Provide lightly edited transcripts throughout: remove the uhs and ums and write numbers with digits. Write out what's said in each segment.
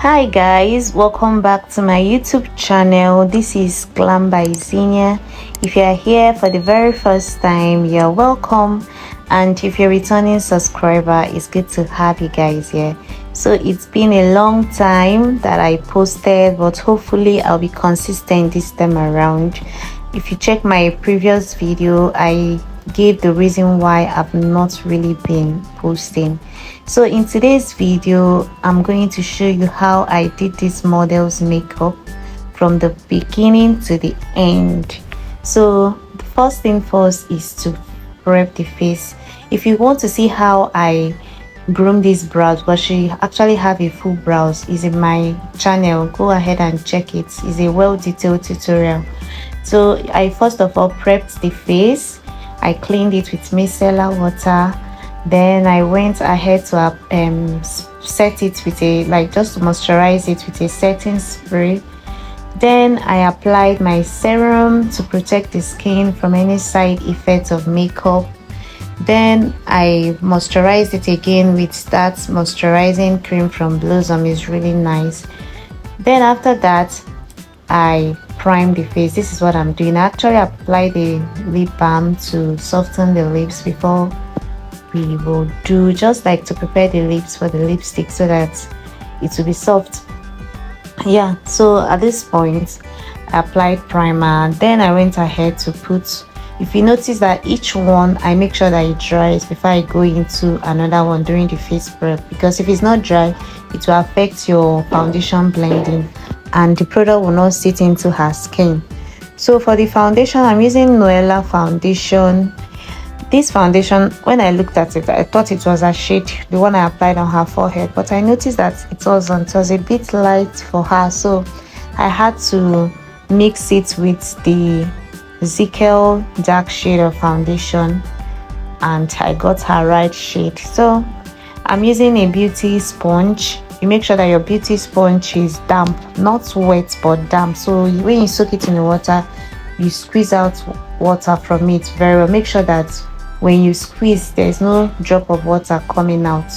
Hi guys, welcome back to my YouTube channel. This is Glam by Xinia. If you are here for the very first time, you're welcome, and if you're a returning subscriber, it's good to have you guys here. So it's been a long time that I posted, but hopefully I'll be consistent this time around. If you check my previous video, I gave the reason why I've not really been posting. So in today's video, I'm going to show you how I did this model's makeup from the beginning to the end. So the first thing first is to prep the face. If you want to see how I groom this brows, but she actually have a full brows, is in my channel. Go ahead and check it. It's a well-detailed tutorial. So I first of all prepped the face. I cleaned it with micellar water. Then I went ahead to set it with just to moisturize it with a setting spray. Then I applied my serum to protect the skin from any side effects of makeup. Then I moisturized it again with that moisturizing cream from Blossom. Is really nice. Then after that, I prime the face. This is what I'm doing. I actually apply the lip balm to soften the lips before we will do, just like to prepare the lips for the lipstick so that it will be soft. Yeah, so at this point I applied primer. Then I went ahead to put, if you notice that each one I make sure that it dries before I go into another one during the face prep, because if it's not dry it will affect your foundation blending and the product will not sit into her skin. So for the foundation, I'm using Nuella foundation. This foundation, when I looked at it, I thought it was a shade, the one I applied on her forehead, but I noticed that it wasn't. It was a bit light for her, so I had to mix it with the Zikel dark shade of foundation and I got her right shade. So I'm using a beauty sponge. You make sure that your beauty sponge is damp, not wet but damp. So when you soak it in the water, you squeeze out water from it very well. Make sure that when you squeeze, there's no drop of water coming out.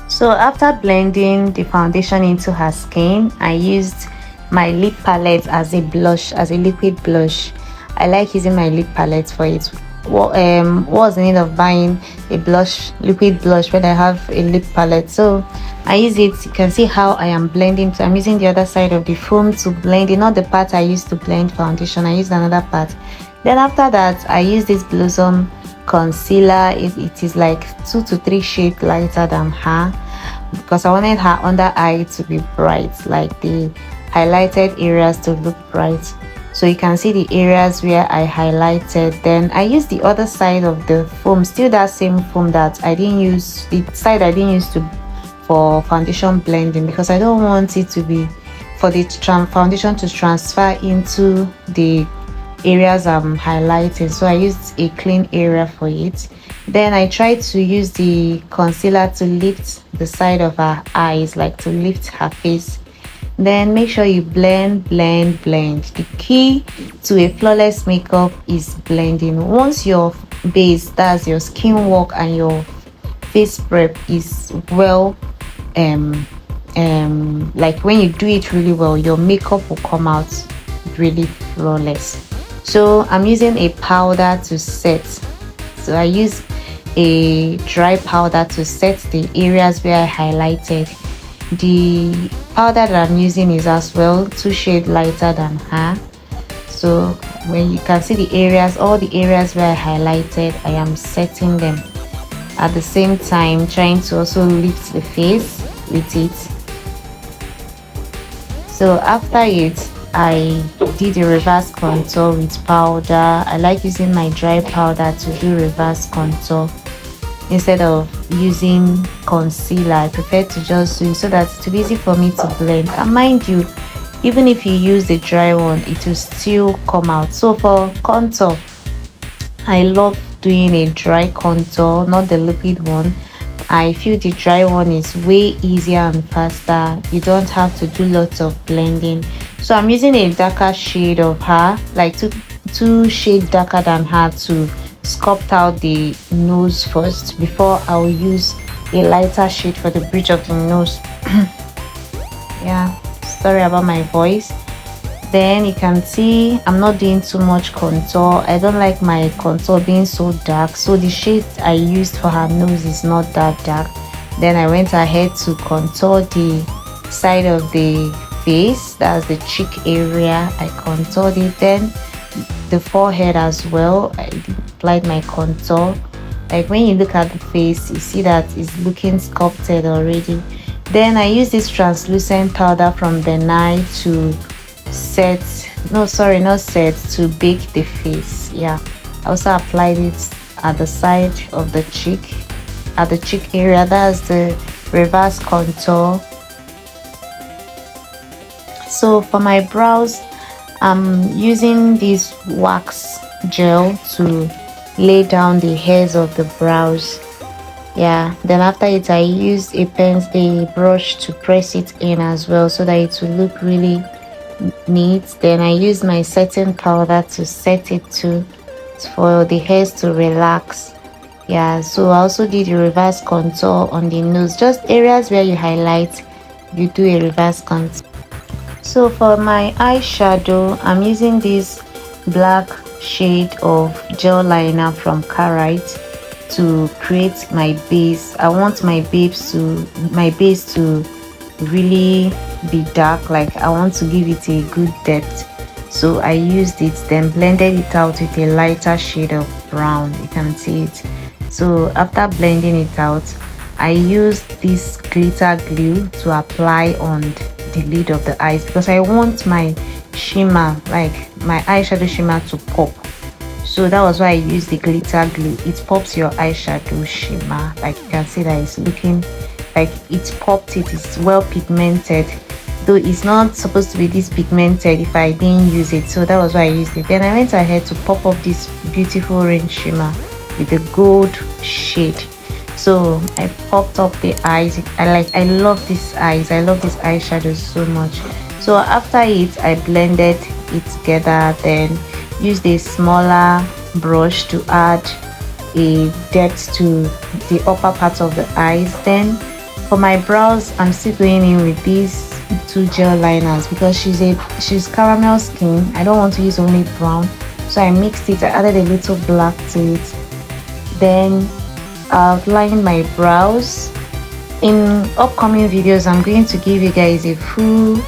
So after blending the foundation into her skin, I used my lip palette as a blush, as a liquid blush. I like using my lip palette for it. Was in need of buying a blush, liquid blush, when I have a lip palette. So I use it. You can see how I am blending. So I'm using the other side of the foam to blend it, not the part I used to blend foundation. I used another part. Then after that, I use this Blossom concealer. It is like 2 to 3 shades lighter than her, because I wanted her under eye to be bright, like the highlighted areas to look bright. So you can see the areas where I highlighted. Then I used the other side of the foam, still that same foam that I didn't use, the side I didn't use for foundation blending, because I don't want it to be for the foundation to transfer into the areas I'm highlighting. So I used a clean area for it. Then I tried to use the concealer to lift the side of her eyes, like to lift her face. Then make sure you blend. The key to a flawless makeup is blending. Once your base, that's your skin work and your face prep, is well, like when you do it really well, your makeup will come out really flawless. So I'm using a powder to set. So I use a dry powder to set the areas where I highlighted. The powder that I'm using is as well 2 shades lighter than her. So when you can see the areas, all the areas where I highlighted, I am setting them at the same time, trying to also lift the face with it. So after it, I did a reverse contour with powder. I like using my dry powder to do reverse contour instead of using concealer. I prefer to just do it so that it's too easy for me to blend. And mind you, even if you use the dry one, it will still come out. So for contour, I love doing a dry contour, not the liquid one. I feel the dry one is way easier and faster. You don't have to do lots of blending. So I'm using a darker shade of her, like two shades darker than her, to sculpt out the nose first before I will use a lighter shade for the bridge of the nose. Yeah, sorry about my voice. Then you can see I'm not doing too much contour. I don't like my contour being so dark, so the shade I used for her nose is not that dark. Then I went ahead to contour the side of the face, that's the cheek area. I contoured it. Then the forehead as well, I applied my contour. Like when you look at the face, you see that it's looking sculpted already. Then I use this translucent powder from the night to set, no sorry, not set, to bake the face. Yeah, I also applied it at the side of the cheek, at the cheek area, that's the reverse contour. So for my brows, I'm using this wax gel to lay down the hairs of the brows. Yeah, then after it I use a brush to press it in as well, so that it will look really neat. Then I use my setting powder to set it to for the hairs to relax. Yeah, so I also did a reverse contour on the nose, just areas where you highlight, you do a reverse contour. So for my eyeshadow, I'm using this black shade of gel liner from Karite to create my base. I want my base to really be dark, like I want to give it a good depth. So I used it, then blended it out with a lighter shade of brown. You can see it. So after blending it out, I used this glitter glue to apply on the lid of the eyes, because I want my shimmer, like my eyeshadow shimmer, to pop. So that was why I used the glitter glue. It pops your eyeshadow shimmer. Like you can see that it's looking like it popped. It is well pigmented, though it's not supposed to be this pigmented if I didn't use it. So that was why I used it. Then I went ahead to pop up this beautiful orange shimmer with the gold shade. So I popped up the eyes. I love these eyes. I love this eyeshadow so much. So after it, I blended it together, then used a smaller brush to add a depth to the upper part of the eyes. Then for my brows, I'm still going in with these two gel liners, because she's caramel skin. I don't want to use only brown, so I mixed it. I added a little black to it. Then outline my brows. In upcoming videos, I'm going to give you guys a full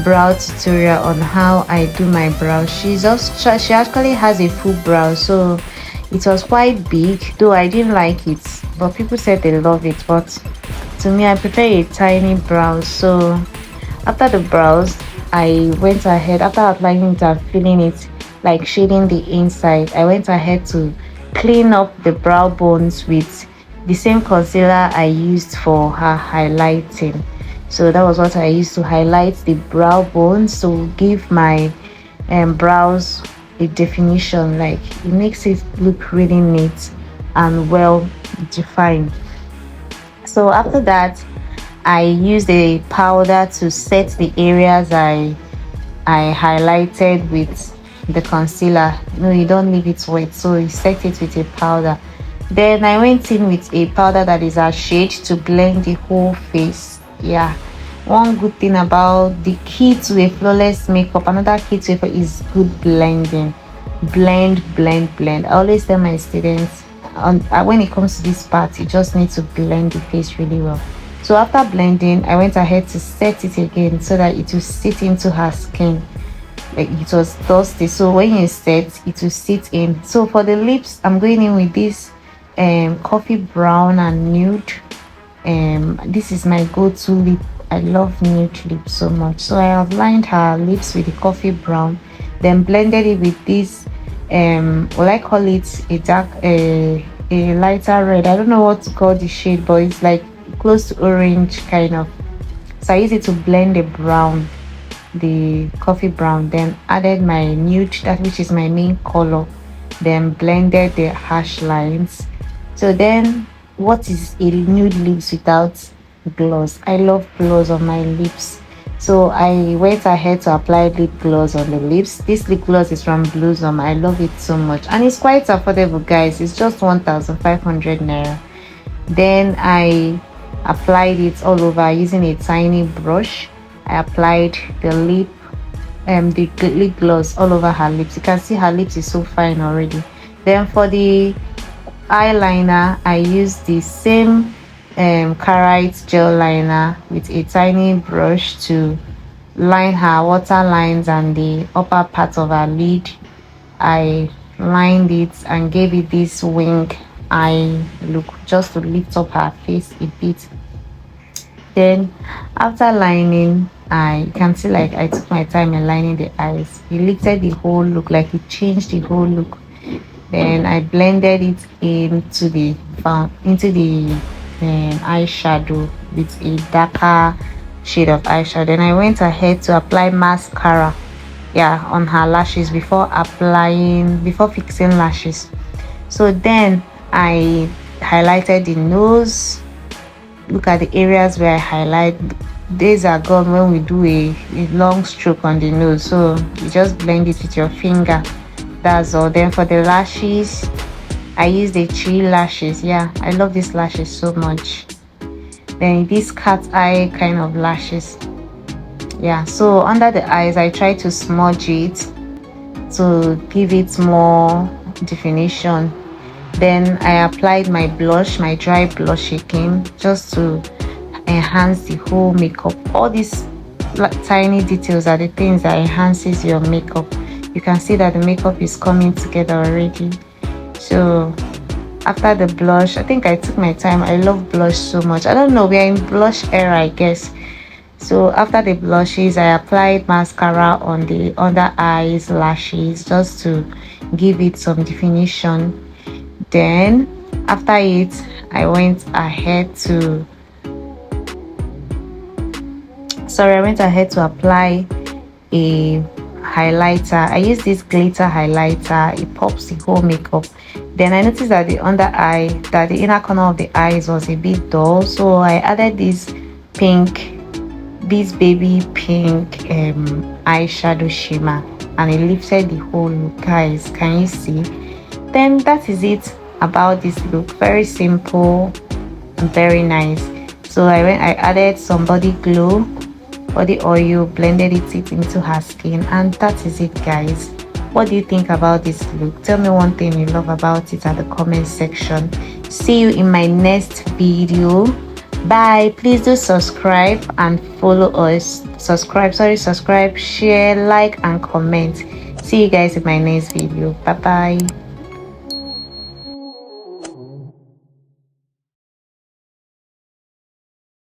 brow tutorial on how I do my brows. She actually has a full brow, so it was quite big, though I didn't like it, but people said they love it. But to me, I prefer a tiny brow. So after the brows, I went ahead, after outlining it and filling it, like shading the inside, I went ahead to clean up the brow bones with the same concealer I used for her highlighting. So that was what I used to highlight the brow bones, to give my brows a definition. Like it makes it look really neat and well defined. So after that, I used a powder to set the areas I highlighted with the concealer. No, you don't leave it wet, so you set it with a powder. Then I went in with a powder that is a shade to blend the whole face. Yeah, one good thing about the key to a flawless makeup, another key to it is good blending. Blend. I always tell my students, when it comes to this part, you just need to blend the face really well. So after blending, I went ahead to set it again so that it will sit into her skin. Like it was dusty, so when you set, it will sit in. So for the lips, I'm going in with this coffee brown and nude. This is my go-to lip. I love nude lips so much, so I outlined her lips with the coffee brown, then blended it with this well, I call it a dark a lighter red. I don't know what to call the shade, but it's like close to orange kind of. So I use it to blend the brown, the coffee brown, then added my nude, that which is my main color, then blended the harsh lines. So then, what is a nude lips without gloss? I love gloss on my lips, so I went ahead to apply lip gloss on the lips. This lip gloss is from Blossom. I love it so much, and it's quite affordable, guys. It's just 1,500 naira. Then I applied it all over using a tiny brush. I applied the lip lip gloss all over her lips. You can see her lips is so fine already. Then for the eyeliner, I used the same karite gel liner with a tiny brush to line her water lines and the upper part of her lid. I lined it and gave it this wing eye look just to lift up her face a bit. Then after lining, I can see like I took my time in lining the eyes. It lifted the whole look, like it changed the whole look. Then I blended it into the eyeshadow with a darker shade of eyeshadow. Then I went ahead to apply mascara, yeah, on her lashes before fixing lashes. So then I highlighted the nose. Look at the areas where I highlight. Days are gone when we do a long stroke on the nose, so you just blend it with your finger. That's all. Then for the lashes, I use the tree lashes. Yeah, I love these lashes so much. Then this cat eye kind of lashes. Yeah, so under the eyes I try to smudge it to give it more definition. Then I applied my blush, my dry blush again, just to enhance the whole makeup. All these tiny details are the things that enhances your makeup. You can see that the makeup is coming together already. So after the blush, I think I took my time. I love blush so much. I don't know, we are in blush era, I guess. So after the blushes, I applied mascara on the under eyes, lashes, just to give it some definition. Then after it, I went ahead to apply a highlighter. I use this glitter highlighter. It pops the whole makeup. Then I noticed that the inner corner of the eyes was a bit dull, so I added this baby pink eyeshadow shimmer, and it lifted the whole look. Guys, can you see? Then that is it about this look. Very simple and very nice. So I added some body oil, blended it into her skin, and that is it, guys. What do you think about this look? Tell me one thing you love about it at the comment section. See you in my next video. Bye. Please do subscribe and follow us. Subscribe, share, like, and comment. See you guys in my next video. Bye bye.